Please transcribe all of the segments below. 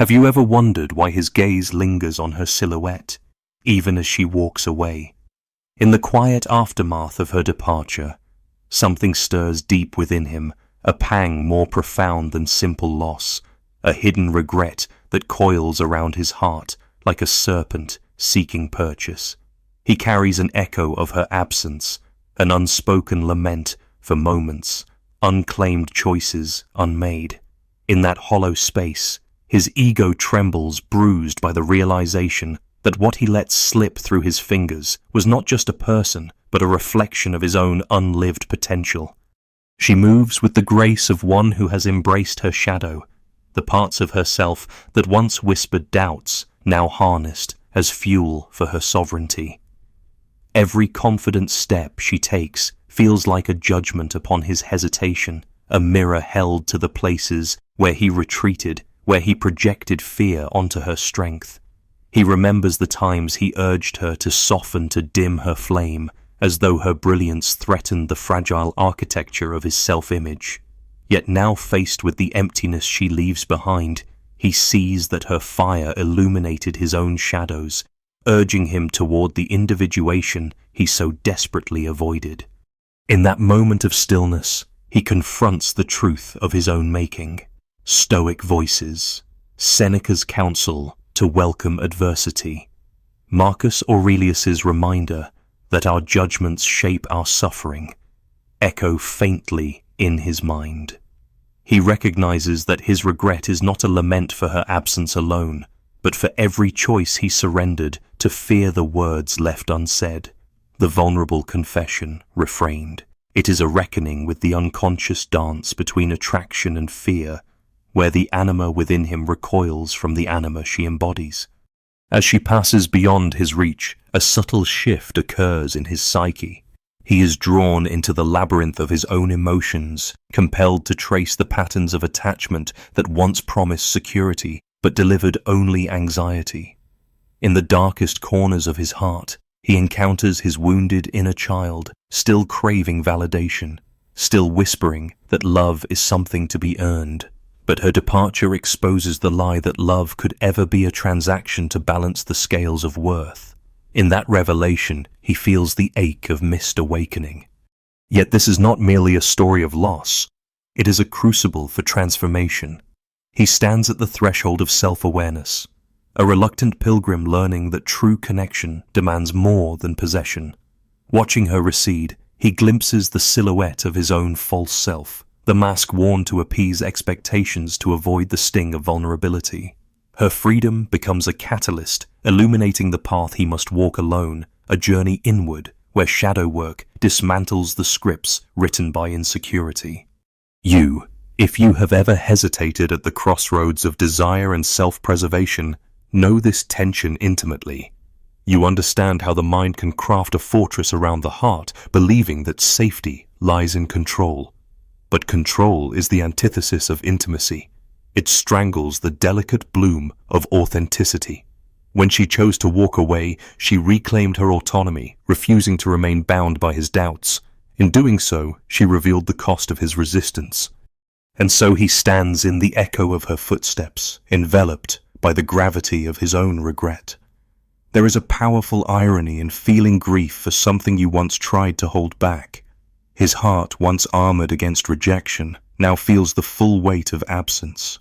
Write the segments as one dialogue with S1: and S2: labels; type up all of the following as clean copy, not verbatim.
S1: Have you ever wondered why his gaze lingers on her silhouette, even as she walks away? In the quiet aftermath of her departure, something stirs deep within him, a pang more profound than simple loss, a hidden regret that coils around his heart like a serpent seeking purchase. He carries an echo of her absence, an unspoken lament for moments, unclaimed choices unmade. In that hollow space, his ego trembles, bruised by the realization that what he let slip through his fingers was not just a person, but a reflection of his own unlived potential. She moves with the grace of one who has embraced her shadow, the parts of herself that once whispered doubts, now harnessed as fuel for her sovereignty. Every confident step she takes feels like a judgment upon his hesitation, a mirror held to the places where he retreated, where he projected fear onto her strength. He remembers the times he urged her to soften, to dim her flame, as though her brilliance threatened the fragile architecture of his self-image. Yet now, faced with the emptiness she leaves behind, he sees that her fire illuminated his own shadows, urging him toward the individuation he so desperately avoided. In that moment of stillness, he confronts the truth of his own making. Stoic voices, Seneca's counsel to welcome adversity, Marcus Aurelius's reminder that our judgments shape our suffering, echo faintly in his mind. He recognizes that his regret is not a lament for her absence alone, but for every choice he surrendered to fear the words left unsaid, the vulnerable confession refrained. It is a reckoning with the unconscious dance between attraction and fear, where the anima within him recoils from the anima she embodies. As she passes beyond his reach, a subtle shift occurs in his psyche. He is drawn into the labyrinth of his own emotions, compelled to trace the patterns of attachment that once promised security but delivered only anxiety. In the darkest corners of his heart, he encounters his wounded inner child, still craving validation, still whispering that love is something to be earned. But her departure exposes the lie that love could ever be a transaction to balance the scales of worth. In that revelation, he feels the ache of missed awakening. Yet this is not merely a story of loss. It is a crucible for transformation. He stands at the threshold of self-awareness, a reluctant pilgrim learning that true connection demands more than possession. Watching her recede, he glimpses the silhouette of his own false self, the mask worn to appease expectations to avoid the sting of vulnerability. Her freedom becomes a catalyst, illuminating the path he must walk alone, a journey inward where shadow work dismantles the scripts written by insecurity. If you have ever hesitated at the crossroads of desire and self-preservation, know this tension intimately. You understand how the mind can craft a fortress around the heart, believing that safety lies in control. But control is the antithesis of intimacy. It strangles the delicate bloom of authenticity. When she chose to walk away, she reclaimed her autonomy, refusing to remain bound by his doubts. In doing so, she revealed the cost of his resistance. And so he stands in the echo of her footsteps, enveloped by the gravity of his own regret. There is a powerful irony in feeling grief for something you once tried to hold back. His heart, once armored against rejection, now feels the full weight of absence.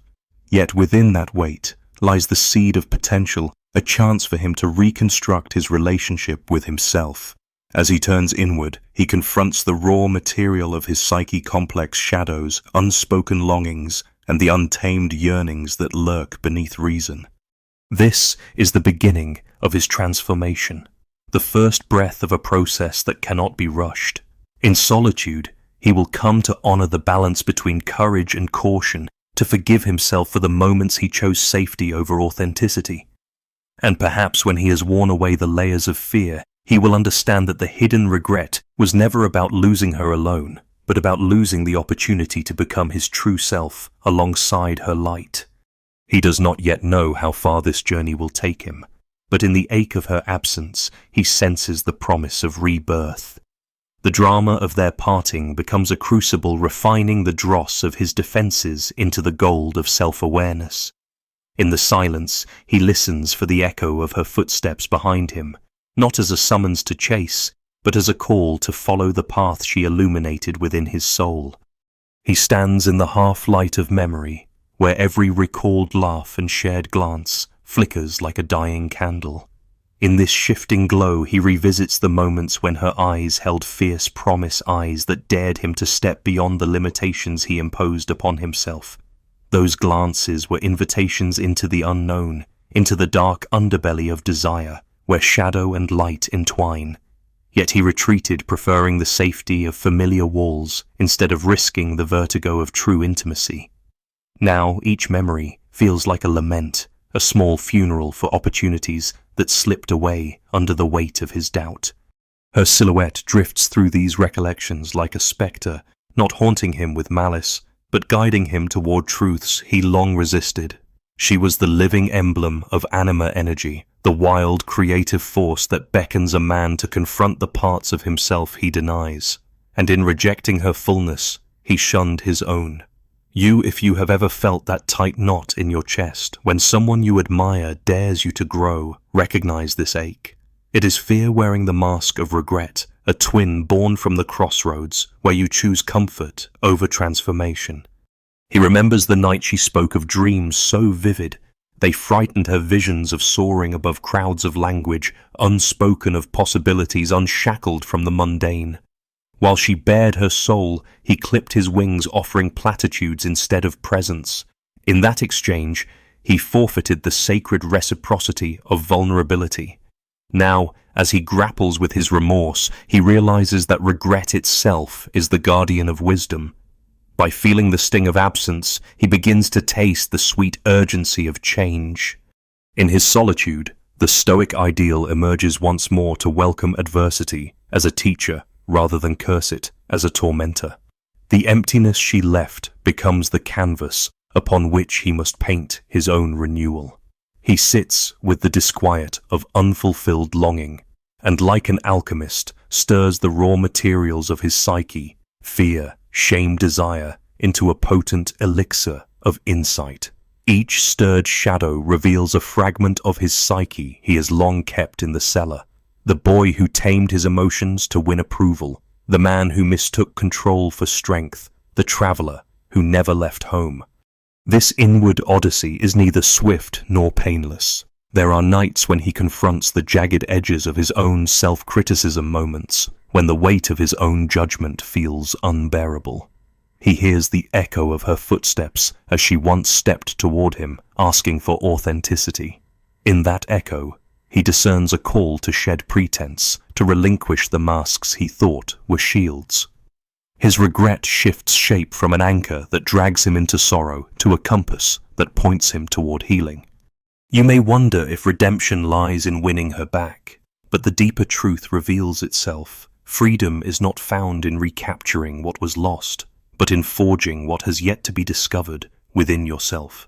S1: Yet within that weight lies the seed of potential, a chance for him to reconstruct his relationship with himself. As he turns inward, he confronts the raw material of his psyche-complex shadows, unspoken longings, and the untamed yearnings that lurk beneath reason. This is the beginning of his transformation, the first breath of a process that cannot be rushed. In solitude, he will come to honor the balance between courage and caution, to forgive himself for the moments he chose safety over authenticity. And perhaps when he has worn away the layers of fear, he will understand that the hidden regret was never about losing her alone, but about losing the opportunity to become his true self alongside her light. He does not yet know how far this journey will take him, but in the ache of her absence, he senses the promise of rebirth. The drama of their parting becomes a crucible refining the dross of his defenses into the gold of self-awareness. In the silence, he listens for the echo of her footsteps behind him, not as a summons to chase, but as a call to follow the path she illuminated within his soul. He stands in the half-light of memory, where every recalled laugh and shared glance flickers like a dying candle. In this shifting glow, he revisits the moments when her eyes held fierce promise, eyes that dared him to step beyond the limitations he imposed upon himself. Those glances were invitations into the unknown, into the dark underbelly of desire, where shadow and light entwine. Yet he retreated, preferring the safety of familiar walls instead of risking the vertigo of true intimacy. Now each memory feels like a lament, a small funeral for opportunities that slipped away under the weight of his doubt. Her silhouette drifts through these recollections like a spectre, not haunting him with malice, but guiding him toward truths he long resisted. She was the living emblem of anima energy, the wild creative force that beckons a man to confront the parts of himself he denies. And in rejecting her fullness, he shunned his own. If you have ever felt that tight knot in your chest, when someone you admire dares you to grow, recognize this ache. It is fear wearing the mask of regret, a twin born from the crossroads where you choose comfort over transformation. He remembers the night she spoke of dreams so vivid, they frightened her visions of soaring above crowds of language, unspoken of possibilities unshackled from the mundane. While she bared her soul, he clipped his wings, offering platitudes instead of presence. In that exchange, he forfeited the sacred reciprocity of vulnerability. Now, as he grapples with his remorse, he realizes that regret itself is the guardian of wisdom. By feeling the sting of absence, he begins to taste the sweet urgency of change. In his solitude, the Stoic ideal emerges once more to welcome adversity as a teacher rather than curse it as a tormentor. The emptiness she left becomes the canvas upon which he must paint his own renewal. He sits with the disquiet of unfulfilled longing, and like an alchemist, stirs the raw materials of his psyche, fear, shame, desire, into a potent elixir of insight. Each stirred shadow reveals a fragment of his psyche he has long kept in the cellar. The boy who tamed his emotions to win approval, the man who mistook control for strength, the traveler who never left home. This inward odyssey is neither swift nor painless. There are nights when he confronts the jagged edges of his own self-criticism, moments when the weight of his own judgment feels unbearable. He hears the echo of her footsteps as she once stepped toward him, asking for authenticity. In that echo, he discerns a call to shed pretense, to relinquish the masks he thought were shields. His regret shifts shape from an anchor that drags him into sorrow to a compass that points him toward healing. You may wonder if redemption lies in winning her back, but the deeper truth reveals itself. Freedom is not found in recapturing what was lost, but in forging what has yet to be discovered within yourself.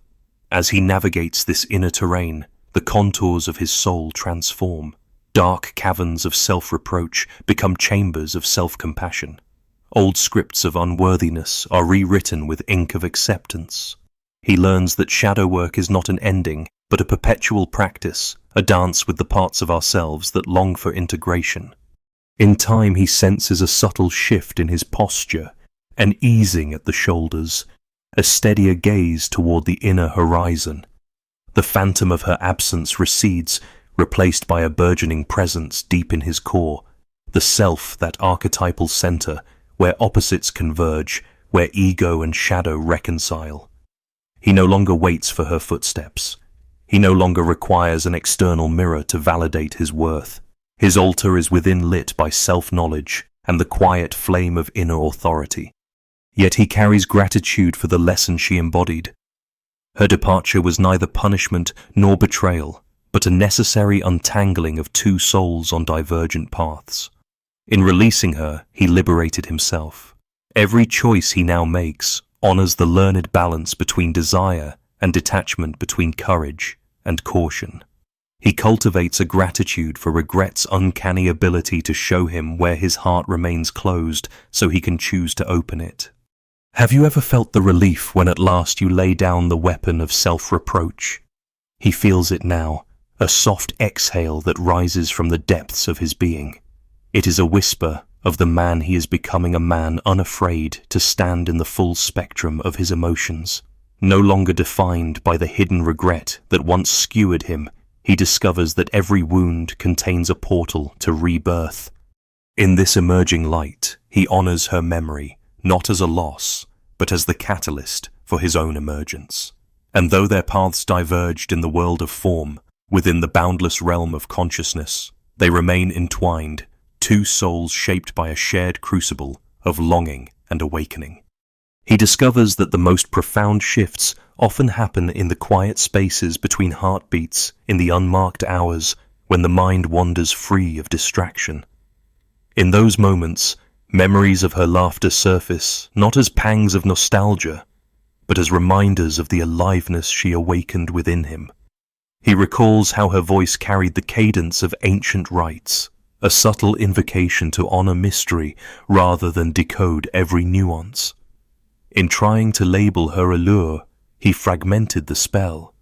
S1: As he navigates this inner terrain, the contours of his soul transform. Dark caverns of self-reproach become chambers of self-compassion. Old scripts of unworthiness are rewritten with ink of acceptance. He learns that shadow work is not an ending, but a perpetual practice, a dance with the parts of ourselves that long for integration. In time, he senses a subtle shift in his posture, an easing at the shoulders, a steadier gaze toward the inner horizon. The phantom of her absence recedes, replaced by a burgeoning presence deep in his core, the self, that archetypal center, where opposites converge, where ego and shadow reconcile. He no longer waits for her footsteps. He no longer requires an external mirror to validate his worth. His altar is within, lit by self-knowledge and the quiet flame of inner authority. Yet he carries gratitude for the lesson she embodied. Her departure was neither punishment nor betrayal, but a necessary untangling of two souls on divergent paths. In releasing her, he liberated himself. Every choice he now makes honors the learned balance between desire and detachment, between courage and caution. He cultivates a gratitude for regret's uncanny ability to show him where his heart remains closed so he can choose to open it. Have you ever felt the relief when at last you lay down the weapon of self-reproach? He feels it now, a soft exhale that rises from the depths of his being. It is a whisper of the man he is becoming, a man unafraid to stand in the full spectrum of his emotions. No longer defined by the hidden regret that once skewered him, he discovers that every wound contains a portal to rebirth. In this emerging light, he honors her memory, not as a loss, but as the catalyst for his own emergence. And though their paths diverged in the world of form, within the boundless realm of consciousness, they remain entwined, two souls shaped by a shared crucible of longing and awakening. He discovers that the most profound shifts often happen in the quiet spaces between heartbeats, in the unmarked hours when the mind wanders free of distraction. In those moments, memories of her laughter surface not as pangs of nostalgia, but as reminders of the aliveness she awakened within him. He recalls how her voice carried the cadence of ancient rites, a subtle invocation to honor mystery rather than decode every nuance. In trying to label her allure, he fragmented the spell.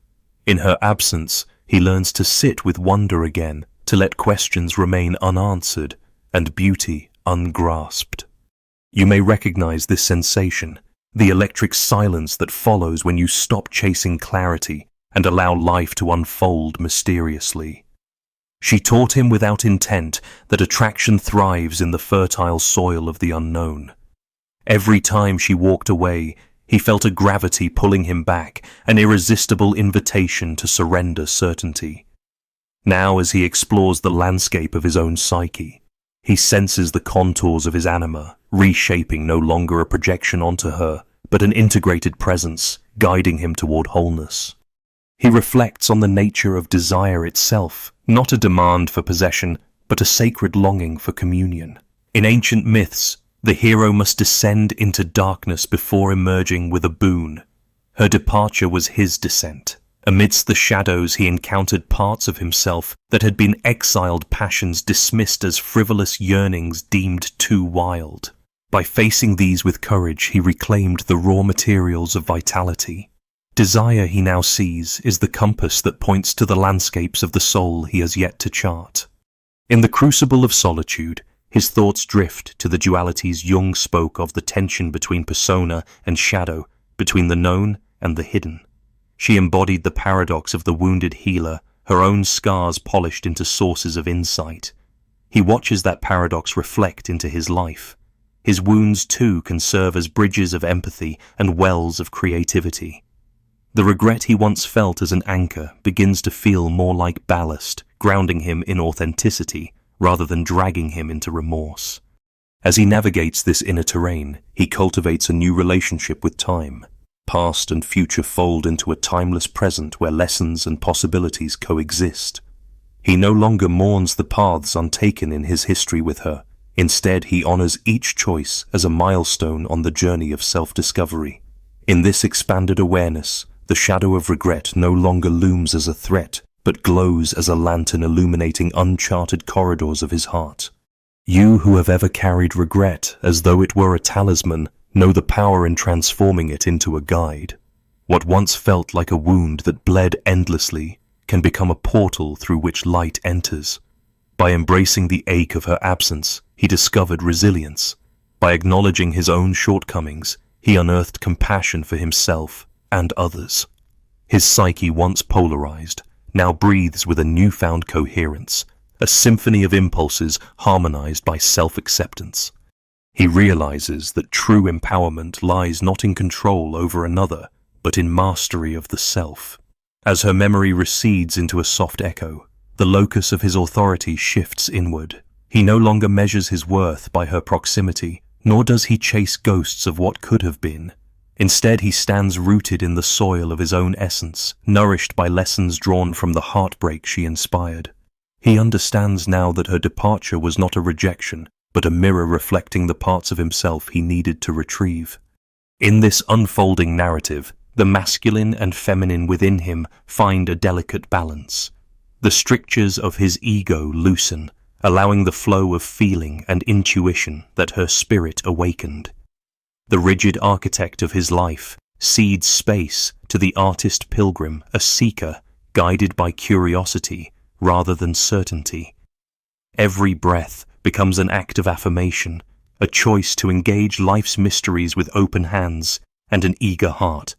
S1: In her absence, he learns to sit with wonder again, to let questions remain unanswered and beauty ungrasped. You may recognize this sensation, the electric silence that follows when you stop chasing clarity and allow life to unfold mysteriously. She taught him without intent that attraction thrives in the fertile soil of the unknown. Every time she walked away, he felt a gravity pulling him back, an irresistible invitation to surrender certainty. Now, as he explores the landscape of his own psyche, he senses the contours of his anima, reshaping no longer a projection onto her, but an integrated presence, guiding him toward wholeness. He reflects on the nature of desire itself, not a demand for possession, but a sacred longing for communion. In ancient myths, the hero must descend into darkness before emerging with a boon. Her departure was his descent. Amidst the shadows he encountered parts of himself that had been exiled passions dismissed as frivolous yearnings deemed too wild. By facing these with courage, he reclaimed the raw materials of vitality. Desire, he now sees, is the compass that points to the landscapes of the soul he has yet to chart. In the crucible of solitude, his thoughts drift to the dualities Jung spoke of, the tension between persona and shadow, between the known and the hidden. She embodied the paradox of the wounded healer, her own scars polished into sources of insight. He watches that paradox reflect into his life. His wounds, too, can serve as bridges of empathy and wells of creativity. The regret he once felt as an anchor begins to feel more like ballast, grounding him in authenticity rather than dragging him into remorse. As he navigates this inner terrain, he cultivates a new relationship with time. Past and future fold into a timeless present where lessons and possibilities coexist. He no longer mourns the paths untaken in his history with her. Instead, he honors each choice as a milestone on the journey of self-discovery. In this expanded awareness, the shadow of regret no longer looms as a threat, but glows as a lantern illuminating uncharted corridors of his heart. You who have ever carried regret as though it were a talisman know the power in transforming it into a guide. What once felt like a wound that bled endlessly can become a portal through which light enters. By embracing the ache of her absence, he discovered resilience. By acknowledging his own shortcomings, he unearthed compassion for himself and others. His psyche, once polarized, now breathes with a newfound coherence, a symphony of impulses harmonized by self-acceptance. He realizes that true empowerment lies not in control over another, but in mastery of the self. As her memory recedes into a soft echo, the locus of his authority shifts inward. He no longer measures his worth by her proximity, nor does he chase ghosts of what could have been. Instead, he stands rooted in the soil of his own essence, nourished by lessons drawn from the heartbreak she inspired. He understands now that her departure was not a rejection, but a mirror reflecting the parts of himself he needed to retrieve. In this unfolding narrative, the masculine and feminine within him find a delicate balance. The strictures of his ego loosen, allowing the flow of feeling and intuition that her spirit awakened. The rigid architect of his life cedes space to the artist pilgrim, a seeker, guided by curiosity rather than certainty. Every breath becomes an act of affirmation, a choice to engage life's mysteries with open hands and an eager heart.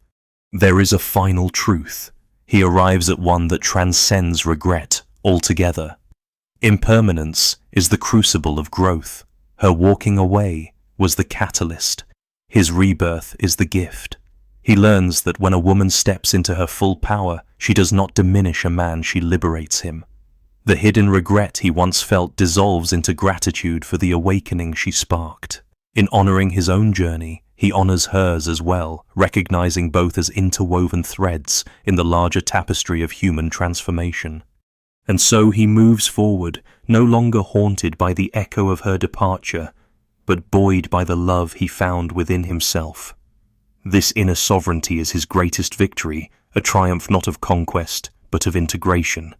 S1: There is a final truth. He arrives at one that transcends regret altogether. Impermanence is the crucible of growth. Her walking away was the catalyst. His rebirth is the gift. He learns that when a woman steps into her full power, she does not diminish a man, she liberates him. The hidden regret he once felt dissolves into gratitude for the awakening she sparked. In honoring his own journey, he honors hers as well, recognizing both as interwoven threads in the larger tapestry of human transformation. And so he moves forward, no longer haunted by the echo of her departure, but buoyed by the love he found within himself. This inner sovereignty is his greatest victory, a triumph not of conquest, but of integration.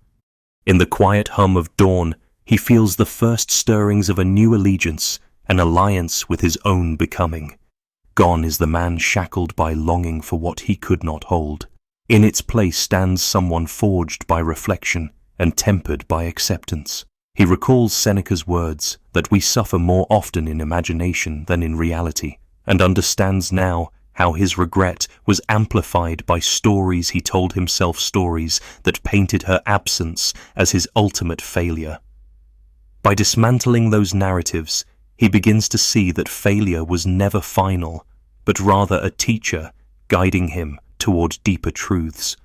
S1: In the quiet hum of dawn, he feels the first stirrings of a new allegiance, an alliance with his own becoming. Gone is the man shackled by longing for what he could not hold. In its place stands someone forged by reflection and tempered by acceptance. He recalls Seneca's words that we suffer more often in imagination than in reality, and understands now how his regret was amplified by stories he told himself, stories that painted her absence as his ultimate failure. By dismantling those narratives, he begins to see that failure was never final, but rather a teacher guiding him toward deeper truths.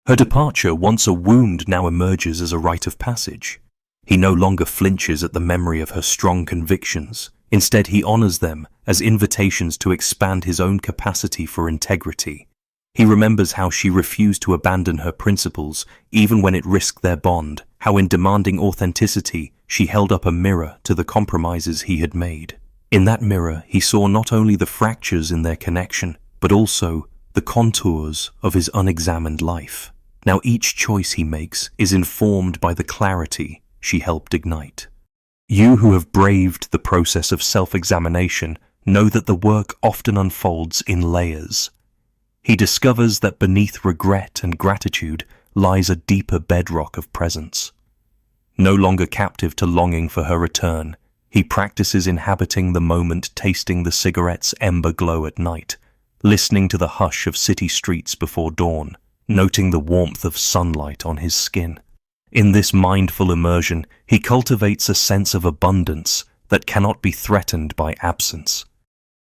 S1: Her departure, once a wound, now emerges as a rite of passage. He no longer flinches at the memory of her strong convictions. Instead, he honors them as invitations to expand his own capacity for integrity. He remembers how she refused to abandon her principles, even when it risked their bond, how in demanding authenticity, she held up a mirror to the compromises he had made. In that mirror, he saw not only the fractures in their connection, but also the contours of his unexamined life. Now each choice he makes is informed by the clarity she helped ignite. You who have braved the process of self-examination know that the work often unfolds in layers. He discovers that beneath regret and gratitude lies a deeper bedrock of presence. No longer captive to longing for her return, he practices inhabiting the moment, tasting the cigarette's ember glow at night, listening to the hush of city streets before dawn, noting the warmth of sunlight on his skin. In this mindful immersion, he cultivates a sense of abundance that cannot be threatened by absence.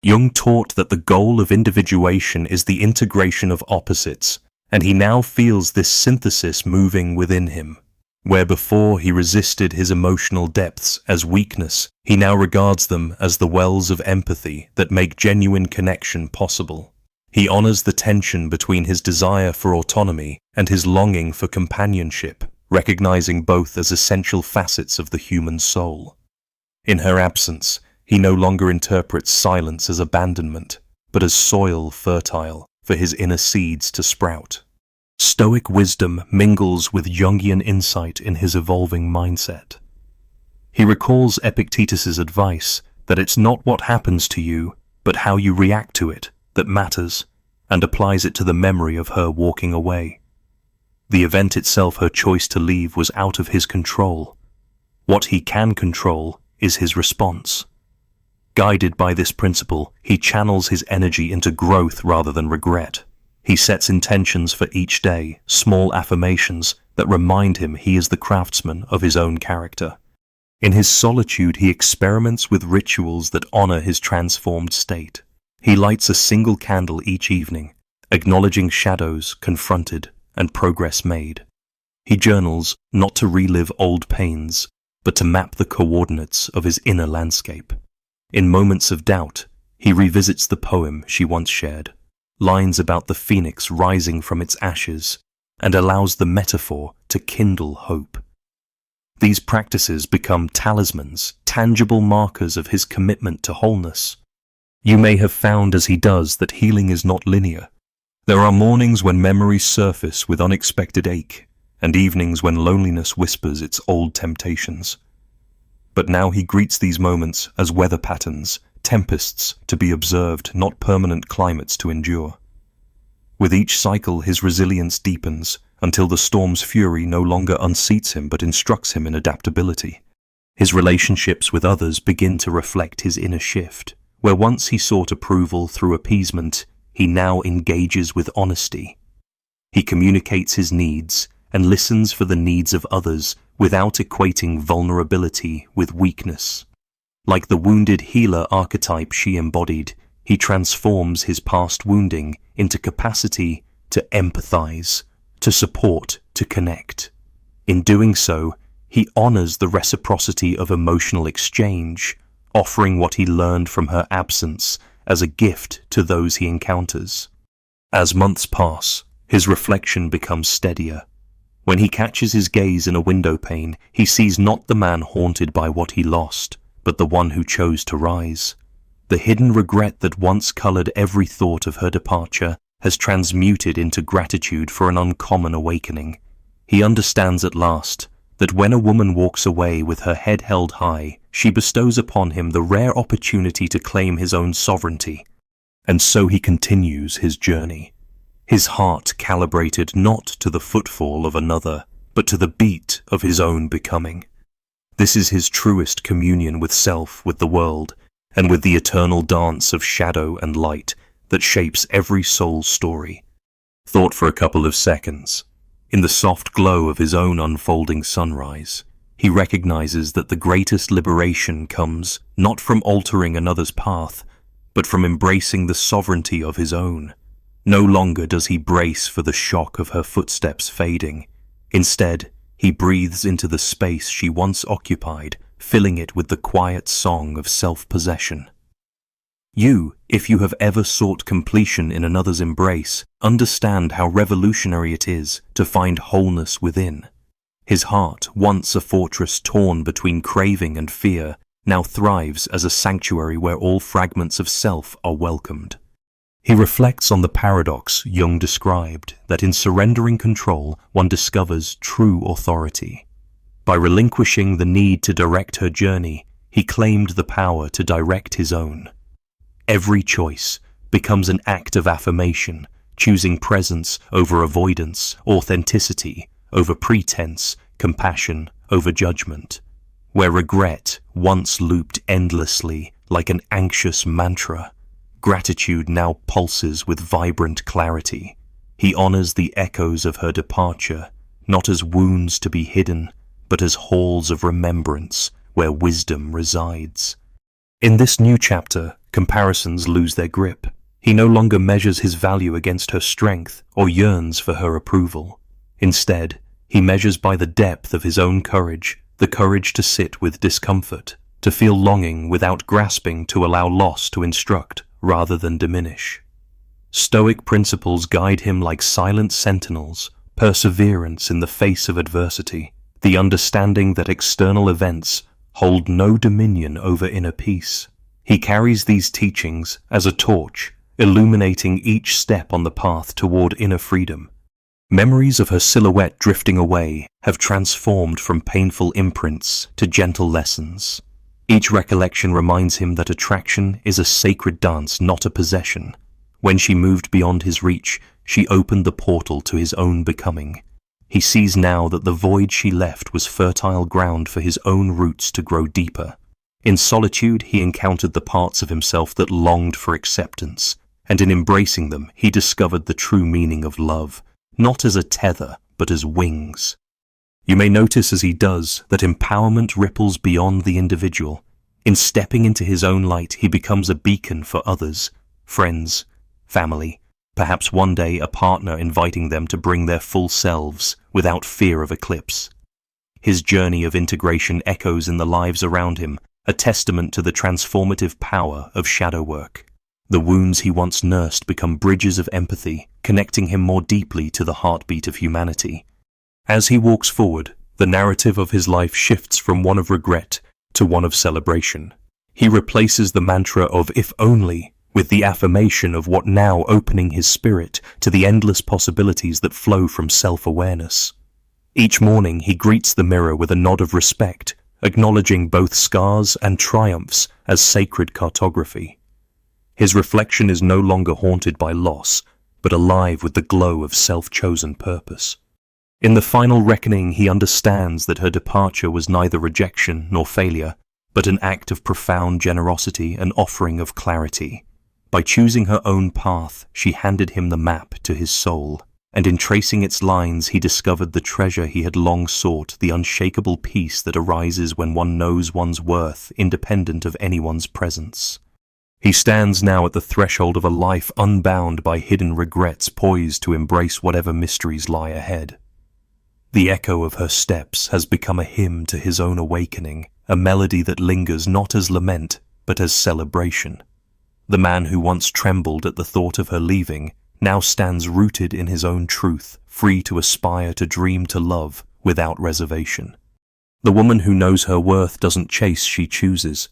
S1: Jung taught that the goal of individuation is the integration of opposites, and he now feels this synthesis moving within him. Where before he resisted his emotional depths as weakness, he now regards them as the wells of empathy that make genuine connection possible. He honors the tension between his desire for autonomy and his longing for companionship, recognizing both as essential facets of the human soul. In her absence, he no longer interprets silence as abandonment, but as soil fertile for his inner seeds to sprout. Stoic wisdom mingles with Jungian insight in his evolving mindset. He recalls Epictetus's advice that it's not what happens to you, but how you react to it that matters, and applies it to the memory of her walking away. The event itself, her choice to leave, was out of his control. What he can control is his response. Guided by this principle, he channels his energy into growth rather than regret. He sets intentions for each day, small affirmations that remind him he is the craftsman of his own character. In his solitude, he experiments with rituals that honor his transformed state. He lights a single candle each evening, acknowledging shadows confronted and progress made. He journals not to relive old pains, but to map the coordinates of his inner landscape. In moments of doubt, he revisits the poem she once shared, lines about the phoenix rising from its ashes, and allows the metaphor to kindle hope. These practices become talismans, tangible markers of his commitment to wholeness. You may have found, as he does, that healing is not linear. There are mornings when memories surface with unexpected ache, and evenings when loneliness whispers its old temptations. But now he greets these moments as weather patterns, tempests to be observed, not permanent climates to endure. With each cycle his resilience deepens, until the storm's fury no longer unseats him but instructs him in adaptability. His relationships with others begin to reflect his inner shift. Where once he sought approval through appeasement, he now engages with honesty. He communicates his needs and listens for the needs of others without equating vulnerability with weakness. Like the wounded healer archetype she embodied, he transforms his past wounding into capacity to empathize, to support, to connect. In doing so, he honors the reciprocity of emotional exchange, offering what he learned from her absence as a gift to those he encounters. As months pass, his reflection becomes steadier. When he catches his gaze in a window pane, he sees not the man haunted by what he lost, but the one who chose to rise. The hidden regret that once colored every thought of her departure has transmuted into gratitude for an uncommon awakening. He understands at last that when a woman walks away with her head held high, she bestows upon him the rare opportunity to claim his own sovereignty. And so he continues his journey, his heart calibrated not to the footfall of another, but to the beat of his own becoming. This is his truest communion with self, with the world, and with the eternal dance of shadow and light that shapes every soul's story. Thought for a couple of seconds. In the soft glow of his own unfolding sunrise, he recognizes that the greatest liberation comes not from altering another's path, but from embracing the sovereignty of his own. No longer does he brace for the shock of her footsteps fading. Instead, he breathes into the space she once occupied, filling it with the quiet song of self-possession. You, if you have ever sought completion in another's embrace, understand how revolutionary it is to find wholeness within. His heart, once a fortress torn between craving and fear, now thrives as a sanctuary where all fragments of self are welcomed. He reflects on the paradox Jung described, that in surrendering control one discovers true authority. By relinquishing the need to direct her journey, he claimed the power to direct his own. Every choice becomes an act of affirmation, choosing presence over avoidance, authenticity over pretense, compassion over judgment. Where regret once looped endlessly like an anxious mantra, gratitude now pulses with vibrant clarity. He honors the echoes of her departure, not as wounds to be hidden, but as halls of remembrance where wisdom resides. In this new chapter, comparisons lose their grip. He no longer measures his value against her strength or yearns for her approval. Instead, he measures by the depth of his own courage, the courage to sit with discomfort, to feel longing without grasping, to allow loss to instruct rather than diminish. Stoic principles guide him like silent sentinels, perseverance in the face of adversity, the understanding that external events hold no dominion over inner peace. He carries these teachings as a torch, illuminating each step on the path toward inner freedom. Memories of her silhouette drifting away have transformed from painful imprints to gentle lessons. Each recollection reminds him that attraction is a sacred dance, not a possession. When she moved beyond his reach, she opened the portal to his own becoming. He sees now that the void she left was fertile ground for his own roots to grow deeper. In solitude, he encountered the parts of himself that longed for acceptance, and in embracing them, he discovered the true meaning of love, not as a tether, but as wings. You may notice as he does that empowerment ripples beyond the individual. In stepping into his own light, he becomes a beacon for others, friends, family, perhaps one day a partner, inviting them to bring their full selves without fear of eclipse. His journey of integration echoes in the lives around him, a testament to the transformative power of shadow work. The wounds he once nursed become bridges of empathy, connecting him more deeply to the heartbeat of humanity. As he walks forward, the narrative of his life shifts from one of regret to one of celebration. He replaces the mantra of "if only" with the affirmation of what now, opening his spirit to the endless possibilities that flow from self-awareness. Each morning he greets the mirror with a nod of respect, acknowledging both scars and triumphs as sacred cartography. His reflection is no longer haunted by loss, but alive with the glow of self-chosen purpose. In the final reckoning, he understands that her departure was neither rejection nor failure, but an act of profound generosity, an offering of clarity. By choosing her own path, she handed him the map to his soul, and in tracing its lines he discovered the treasure he had long sought, the unshakable peace that arises when one knows one's worth, independent of anyone's presence. He stands now at the threshold of a life unbound by hidden regrets, poised to embrace whatever mysteries lie ahead. The echo of her steps has become a hymn to his own awakening, a melody that lingers not as lament, but as celebration. The man who once trembled at the thought of her leaving now stands rooted in his own truth, free to aspire, to dream, to love, without reservation. The woman who knows her worth doesn't chase, she chooses,